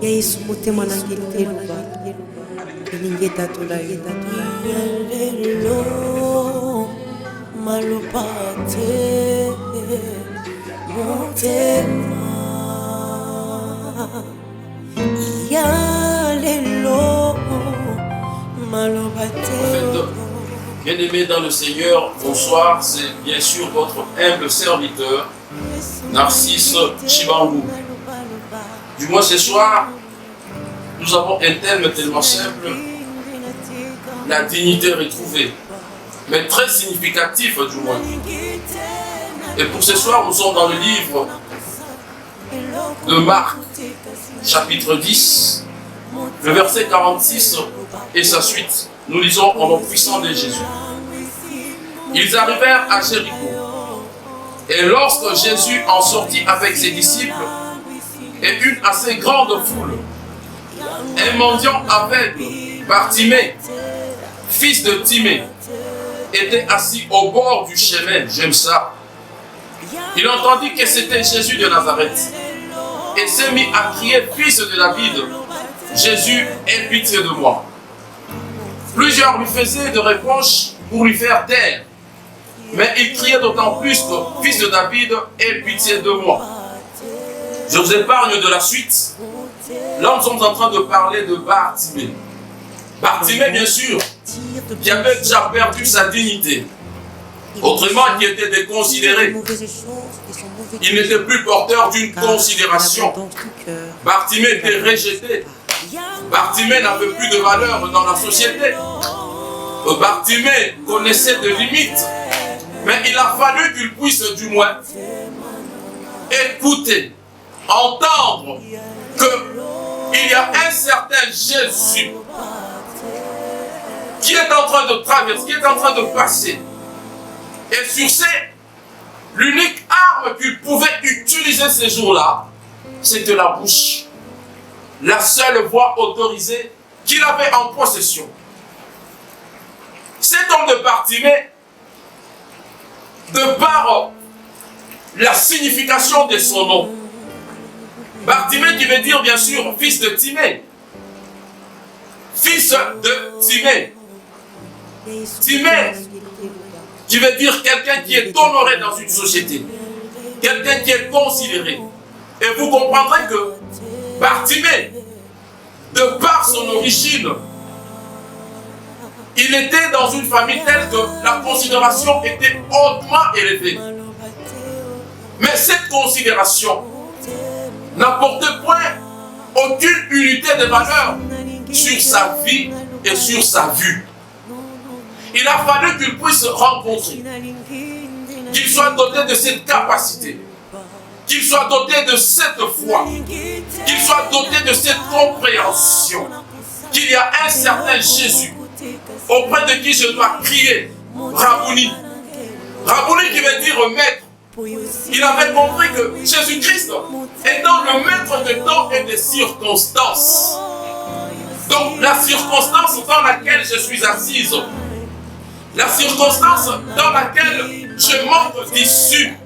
Yesu mutema nangiteluba Ningeta tula Yalelo malopate mutema Yalelo malopate. Bien-aimés dans le Seigneur, bonsoir, c'est bien sûr votre humble serviteur, Narcisse Chibangu. Du moins ce soir, nous avons un thème tellement simple, la dignité retrouvée, mais très significatif du moins. Et pour ce soir, nous sommes dans le livre de Marc, chapitre 10, le verset 46 et sa suite. Nous lisons au nom puissant de Jésus. Ils arrivèrent à Jéricho. Et lorsque Jésus en sortit avec ses disciples et une assez grande foule, un mendiant aveugle, Bartimée, fils de Timée, était assis au bord du chemin. J'aime ça. Il entendit que c'était Jésus de Nazareth et s'est mis à crier, fils de David, Jésus, aie pitié de moi. Plusieurs lui faisaient de reproches pour lui faire taire. Mais il criait d'autant plus que, fils de David, aie pitié de moi. Je vous épargne de la suite. Là, nous sommes en train de parler de Bartimée. Bartimée, bien sûr, qui avait déjà perdu sa dignité. Autrement, qui était déconsidéré. Il n'était plus porteur d'une considération. Bartimée était rejeté. Bartimée n'avait plus de valeur dans la société. Bartimée connaissait des limites. Mais il a fallu qu'il puisse du moins écouter, entendre qu'il y a un certain Jésus qui est en train de traverser, qui est en train de passer. Et sur l'unique arme qu'il pouvait utiliser ces jours-là, c'était la bouche. La seule voie autorisée qu'il avait en possession. Cet homme de Bartimée, de par la signification de son nom, Bartimée qui veut dire bien sûr fils de Timée. Fils de Timée. Timée qui veut dire quelqu'un qui est honoré dans une société. Quelqu'un qui est considéré. Et vous comprendrez que Bartimée, de par son origine, il était dans une famille telle que la considération était hautement élevée. Mais cette considération n'apportait point aucune unité de valeur sur sa vie et sur sa vue. Il a fallu qu'il puisse se rencontrer, qu'il soit doté de cette capacité, qu'il soit doté de cette foi, qu'il soit doté de cette compréhension, qu'il y a un certain Jésus auprès de qui je dois crier, Rabouni. Rabouni qui veut dire maître. Il avait compris que Jésus-Christ étant le maître de temps et des circonstances. Donc la circonstance dans laquelle je suis assise, la circonstance dans laquelle je manque d'issue,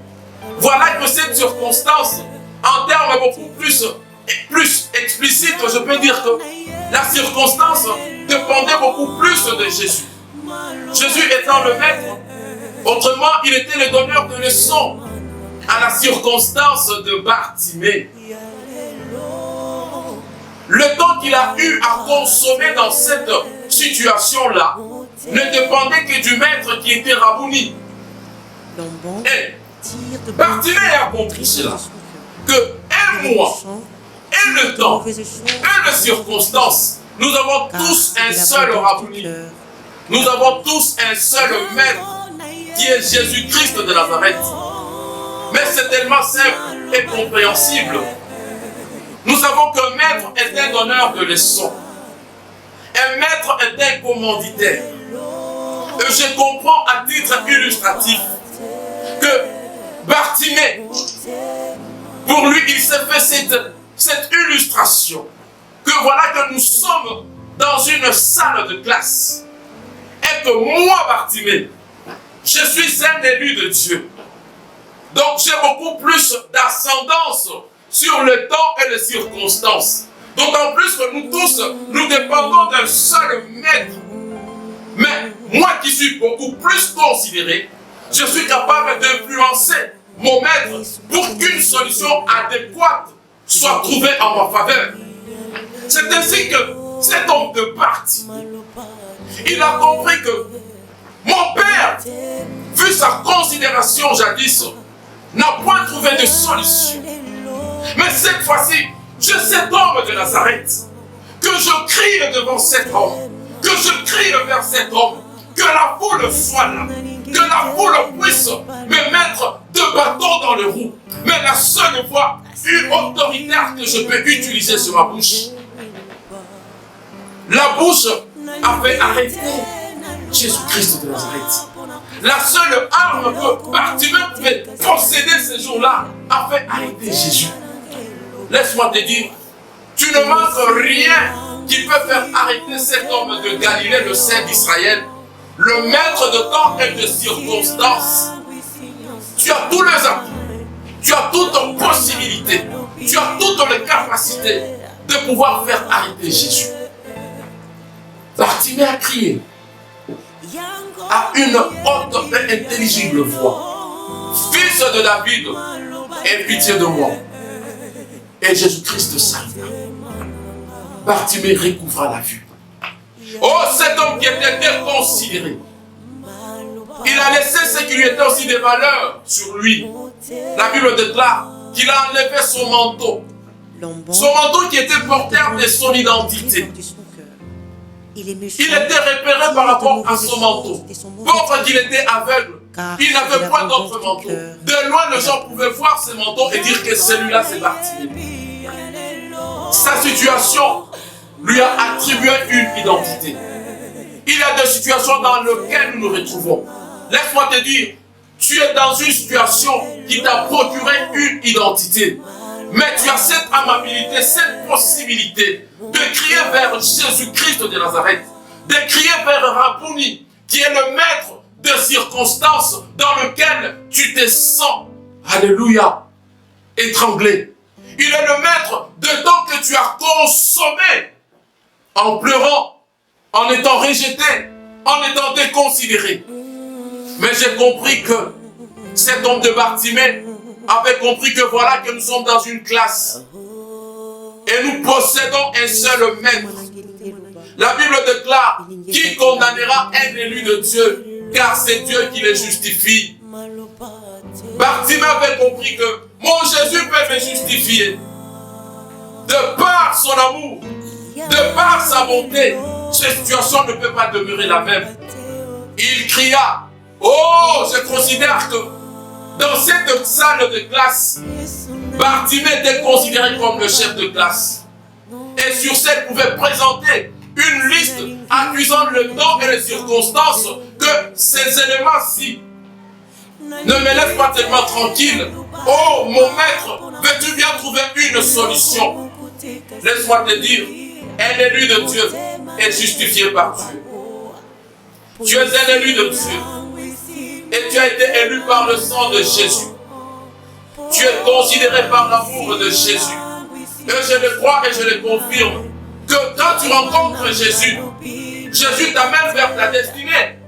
voilà que cette circonstance, en termes beaucoup plus explicites, je peux dire que la circonstance dépendait beaucoup plus de Jésus. Jésus étant le maître, autrement, il était le donneur de leçons à la circonstance de Bartimée. Le temps qu'il a eu à consommer dans cette situation-là ne dépendait que du maître qui était Rabouni. Et Bartimée a compris cela, que un mois, et le temps, et les circonstances, nous avons tous un seul Rabouni. Nous avons tous un seul maître qui est Jésus-Christ de Nazareth. Mais c'est tellement simple et compréhensible. Nous savons qu'un maître est un donneur de leçons. Un maître est un commanditaire. Et je comprends à titre illustratif que Bartimée, pour lui, il s'est fait cette illustration. Que voilà que nous sommes dans une salle de classe. Et que moi, Bartimée, je suis un élu de Dieu. Donc j'ai beaucoup plus d'ascendance sur le temps et les circonstances. D'autant plus que nous tous, nous dépendons d'un seul maître. Mais moi qui suis beaucoup plus considéré, je suis capable d'influencer mon maître pour qu'une solution adéquate soit trouvée en ma faveur. C'est ainsi que cet homme de parti, il a compris que mon père, vu sa considération jadis, n'a point trouvé de solution. Mais cette fois-ci, je cet homme de Nazareth, que je crie devant cet homme, que je crie vers cet homme, que la foule soit là, que la foule puisse me mettre deux bâtons dans le roue. Mais la seule voix autoritaire que je peux utiliser sur ma bouche, la bouche a fait arrêter Jésus-Christ de Nazareth. La seule arme que Bartimée pouvait posséder ces jours-là a fait arrêter Jésus. Laisse-moi te dire, tu ne manques rien qui peut faire arrêter cet homme de Galilée, le Saint d'Israël, le maître de temps et de circonstances. Tu as tous les atouts, tu as toutes possibilités, tu as toutes les capacités de pouvoir faire arrêter Jésus. Bartimée a crié à une haute et intelligible voix: Fils de David, aie pitié de moi. Et Jésus-Christ s'arrêta. Bartimée recouvra la vue. Oh, cet homme qui était déconsidéré, il a laissé ce qui lui était aussi des valeurs sur lui. La Bible déclare qu'il a enlevé son manteau. Son manteau qui était porteur de son identité. Il était repéré par rapport à son manteau. Pauvre qu'il était aveugle, il n'avait point d'autre manteau. De loin, les gens pouvaient voir ce manteau et dire que celui-là, c'est Bartimée. Sa situation lui a attribué une identité. Il y a des situations dans lesquelles nous nous retrouvons. Laisse-moi te dire, tu es dans une situation qui t'a procuré une identité. Mais tu as cette amabilité, cette possibilité de crier vers Jésus-Christ de Nazareth, de crier vers Rabouni, qui est le maître de circonstances dans lesquelles tu te sens, alléluia, étranglé. Il est le maître de temps que tu as consommé en pleurant, en étant rejeté, en étant déconsidéré. Mais j'ai compris que cet homme de Bartimée avait compris que voilà que nous sommes dans une classe et nous possédons un seul maître. La Bible déclare: qui condamnera un élu de Dieu, car c'est Dieu qui les justifie. Bartimée avait compris que mon Jésus peut me justifier. De par son amour, de par sa bonté, cette situation ne peut pas demeurer la même. Il cria: oh, je considère que dans cette salle de classe, Bartimée était considéré comme le chef de classe. Et sur cette pouvait présenter une liste accusant le temps et les circonstances que ces éléments-ci ne me laissent pas tellement tranquille. Oh, mon maître, veux-tu bien trouver une solution? Laisse-moi te dire, un élu de Dieu est justifié par Dieu. Tu es un élu de Dieu. Et tu as été élu par le sang de Jésus. Tu es considéré par l'amour de Jésus. Et je le crois et je le confirme que quand tu rencontres Jésus, Jésus t'amène vers ta destinée.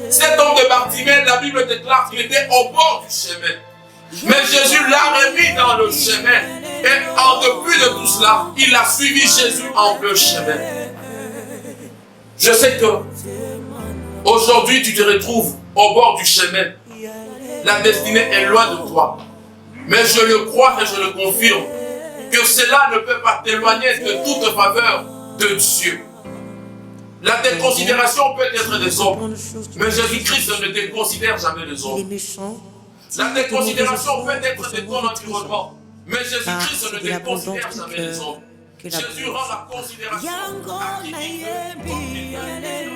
Cet homme de Bartimée, la Bible déclare qu'il était au bord du chemin. Mais Jésus l'a remis dans le chemin. Et en dépit de tout cela, il a suivi Jésus en plein chemin. Je sais que aujourd'hui tu te retrouves au bord du chemin. La destinée est loin de toi. Mais je le crois et je le confirme que cela ne peut pas t'éloigner de toute faveur de Dieu. La déconsidération peut être des hommes, mais Jésus-Christ ne déconsidère jamais les hommes. La déconsidération peut être de ton environnement, mais Jésus-Christ ne déconsidère jamais les hommes. Jésus rend la considération à qui il veut.